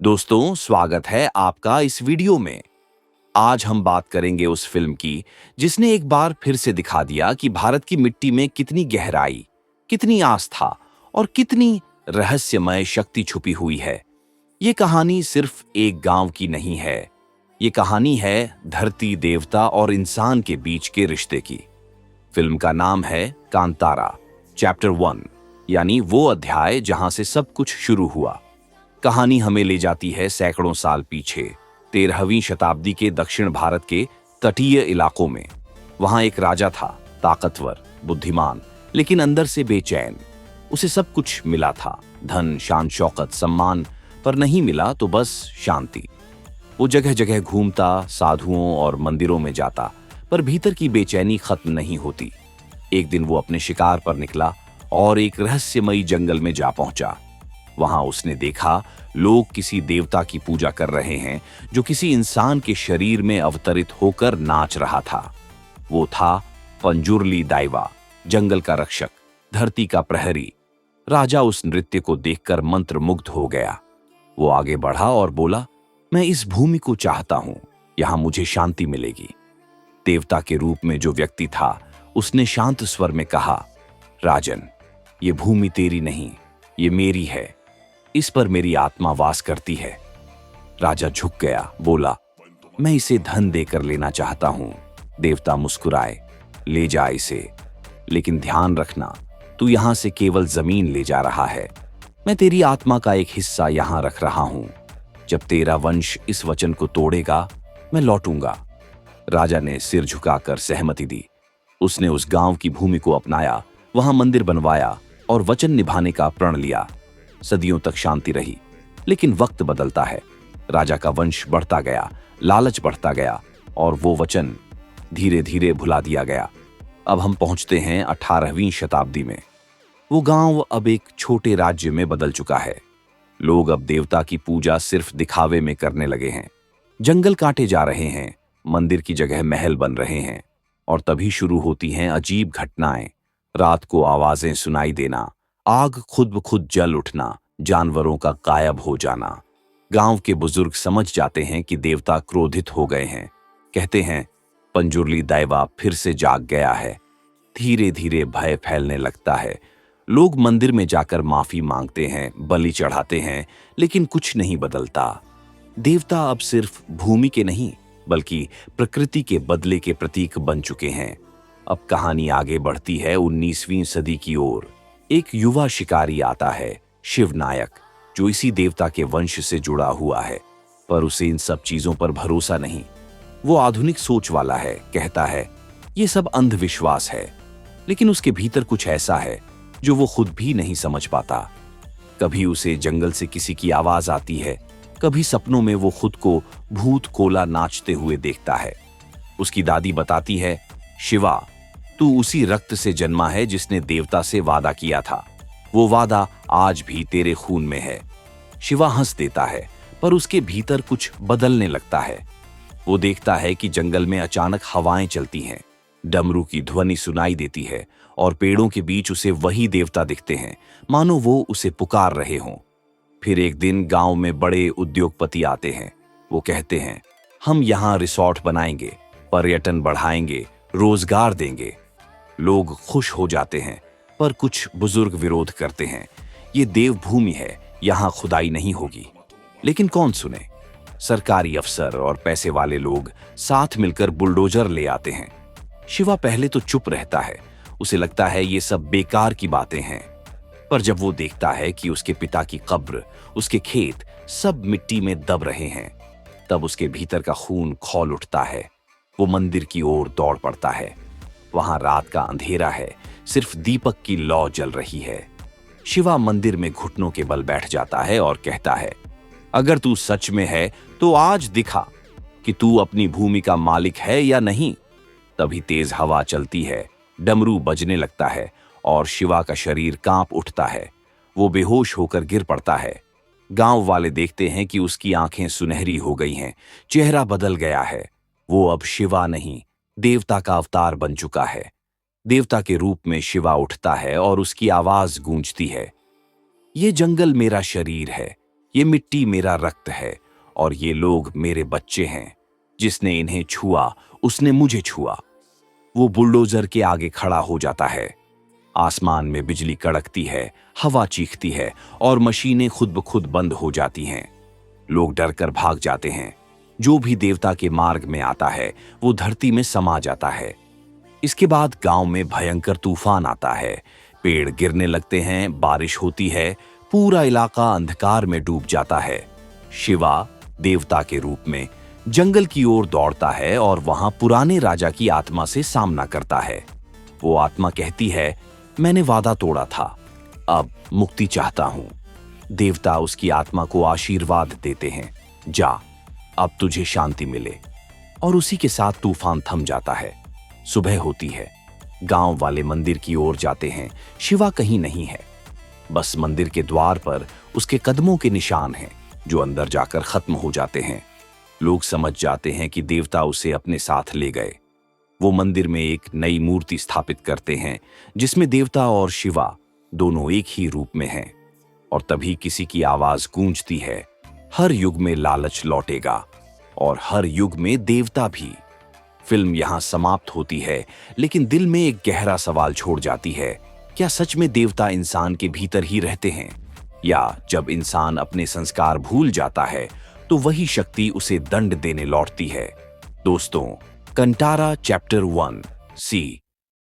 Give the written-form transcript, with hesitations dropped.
दोस्तों, स्वागत है आपका इस वीडियो में। आज हम बात करेंगे उस फिल्म की जिसने एक बार फिर से दिखा दिया कि भारत की मिट्टी में कितनी गहराई, कितनी आस्था और कितनी रहस्यमय शक्ति छुपी हुई है। ये कहानी सिर्फ एक गांव की नहीं है। ये कहानी है धरती, देवता और इंसान के बीच के रिश्ते की। फिल्म का नाम है कांतारा, चैप्टर 1, यानी वो अध्याय जहां से सब कुछ शुरू हुआ। कहानी हमें ले जाती है सैकड़ों साल पीछे, 13वीं शताब्दी के दक्षिण भारत के तटीय इलाकों में। वहां एक राजा था, ताकतवर, बुद्धिमान, लेकिन अंदर से बेचैन। उसे सब कुछ मिला था, धन, शान, शौकत, सम्मान, पर नहीं मिला तो बस शांति। वो जगह जगह घूमता, साधुओं और मंदिरों में जाता, पर भीतर की बेचैनी खत्म नहीं होती। एक दिन वो अपने शिकार पर निकला और एक रहस्यमयी जंगल में जा पहुंचा। वहां उसने देखा लोग किसी देवता की पूजा कर रहे हैं जो किसी इंसान के शरीर में अवतरित होकर नाच रहा था। वो था पंजुर्ली दाइवा, जंगल का रक्षक, धरती का प्रहरी। राजा उस नृत्य को देखकर मंत्रमुग्ध हो गया। वो आगे बढ़ा और बोला, मैं इस भूमि को चाहता हूं, यहां मुझे शांति मिलेगी। देवता के रूप में जो व्यक्ति था उसने शांत स्वर में कहा, राजन, ये भूमि तेरी नहीं, ये मेरी है। इस पर मेरी आत्मा वास करती है। राजा झुक गया, बोला, मैं इसे धन देकर लेना चाहता हूं। देवता मुस्कुराए, ले जा इसे, लेकिन ध्यान रखना, तू यहां से केवल जमीन ले जा रहा है। मैं तेरी आत्मा का एक हिस्सा यहां रख रहा हूं। जब तेरा वंश इस वचन को तोड़ेगा, मैं लौटूंगा। राजा ने सिर झुकाकर सहमति दी। उसने उस गांव की भूमि को अपनाया, वहां मंदिर बनवाया और वचन निभाने का प्रण लिया। सदियों तक शांति रही, लेकिन वक्त बदलता है। राजा का वंश बढ़ता गया, लालच बढ़ता गया और वो वचन धीरे धीरे भुला दिया गया। अब हम पहुंचते हैं 18वीं शताब्दी में। वो गांव अब एक छोटे राज्य में बदल चुका है। लोग अब देवता की पूजा सिर्फ दिखावे में करने लगे हैं। जंगल काटे जा रहे हैं, मंदिर की जगह महल बन रहे हैं। और तभी शुरू होती हैं अजीब घटनाएं। रात को आवाजें सुनाई देना, आग खुद ब खुद जल उठना, जानवरों का गायब हो जाना। गांव के बुजुर्ग समझ जाते हैं कि देवता क्रोधित हो गए हैं। कहते हैं, पंजुर्ली दाइवा फिर से जाग गया है। धीरे धीरे भय फैलने लगता है। लोग मंदिर में जाकर माफी मांगते हैं, बलि चढ़ाते हैं, लेकिन कुछ नहीं बदलता। देवता अब सिर्फ भूमि के नहीं, बल्कि प्रकृति के बदले के प्रतीक बन चुके हैं। अब कहानी आगे बढ़ती है 19वीं सदी की ओर। एक युवा शिकारी आता है, शिवनायक, जो इसी देवता के वंश से जुड़ा हुआ है, पर उसे इन सब चीजों पर भरोसा नहीं। वो आधुनिक सोच वाला है, कहता है ये सब अंधविश्वास है, लेकिन उसके भीतर कुछ ऐसा है जो वो खुद भी नहीं समझ पाता। कभी उसे जंगल से किसी की आवाज आती है, कभी सपनों में वो खुद को भूत कोला नाचते हुए देखता है। उसकी दादी बताती है, शिवा, तू उसी रक्त से जन्मा है जिसने देवता से वादा किया था। वो वादा आज भी तेरे खून में है। शिवा हंस देता है, पर उसके भीतर कुछ बदलने लगता है। वो देखता है कि जंगल में अचानक हवाएं चलती हैं, डमरू की ध्वनि सुनाई देती है और पेड़ों के बीच उसे वही देवता दिखते हैं, मानो वो उसे पुकार रहे हों। फिर एक दिन गांव में बड़े उद्योगपति आते हैं। वो कहते हैं, हम यहाँ रिसोर्ट बनाएंगे, पर्यटन बढ़ाएंगे, रोजगार देंगे। लोग खुश हो जाते हैं, पर कुछ बुजुर्ग विरोध करते हैं। ये देवभूमि है, यहां खुदाई नहीं होगी। लेकिन कौन सुने? सरकारी अफसर और पैसे वाले लोग साथ मिलकर बुलडोजर ले आते हैं। शिवा पहले तो चुप रहता है, उसे लगता है ये सब बेकार की बातें हैं। पर जब वो देखता है कि उसके पिता की कब्र, उसके खेत सब मिट्टी में दब रहे हैं, तब उसके भीतर का खून खौल उठता है। वो मंदिर की ओर दौड़ पड़ता है। वहां रात का अंधेरा है, सिर्फ दीपक की लौ जल रही है। शिवा मंदिर में घुटनों के बल बैठ जाता है और कहता है, अगर तू सच में है तो आज दिखा कि तू अपनी भूमि का मालिक है या नहीं। तभी तेज हवा चलती है, डमरू बजने लगता है और शिवा का शरीर कांप उठता है। वो बेहोश होकर गिर पड़ता है। गांव वाले देखते हैं कि उसकी आंखें सुनहरी हो गई हैं, चेहरा बदल गया है। वो अब शिवा नहीं, देवता का अवतार बन चुका है। देवता के रूप में शिवा उठता है और उसकी आवाज गूंजती है, ये जंगल मेरा शरीर है, ये मिट्टी मेरा रक्त है और ये लोग मेरे बच्चे हैं। जिसने इन्हें छुआ उसने मुझे छुआ। वो बुलडोजर के आगे खड़ा हो जाता है। आसमान में बिजली कड़कती है, हवा चीखती है और मशीनें खुद ब खुद बंद हो जाती हैं। लोग डरकर भाग जाते हैं। जो भी देवता के मार्ग में आता है वो धरती में समा जाता है। इसके बाद गांव में भयंकर तूफान आता है। पेड़ गिरने लगते हैं, बारिश होती है, पूरा इलाका अंधकार में डूब जाता है। शिवा देवता के रूप में जंगल की ओर दौड़ता है और वहां पुराने राजा की आत्मा से सामना करता है। वो आत्मा कहती है, मैंने वादा तोड़ा था, अब मुक्ति चाहता हूं। देवता उसकी आत्मा को आशीर्वाद देते हैं, जा, अब तुझे शांति मिले। और उसी के साथ तूफान थम जाता है। सुबह होती है। गांव वाले मंदिर की ओर जाते हैं। शिवा कहीं नहीं है, बस मंदिर के द्वार पर उसके कदमों के निशान हैं जो अंदर जाकर खत्म हो जाते हैं। लोग समझ जाते हैं कि देवता उसे अपने साथ ले गए। वो मंदिर में एक नई मूर्ति स्थापित करते हैं जिसमें देवता और शिवा दोनों एक ही रूप में हैं। और तभी किसी की आवाज गूंजती है, हर युग में लालच लौटेगा और हर युग में देवता भी। फिल्म यहां समाप्त होती है, लेकिन दिल में एक गहरा सवाल छोड़ जाती है, क्या सच में देवता इंसान के भीतर ही रहते हैं, या जब इंसान अपने संस्कार भूल जाता है तो वही शक्ति उसे दंड देने लौटती है। दोस्तों, कंटारा चैप्टर 1 सी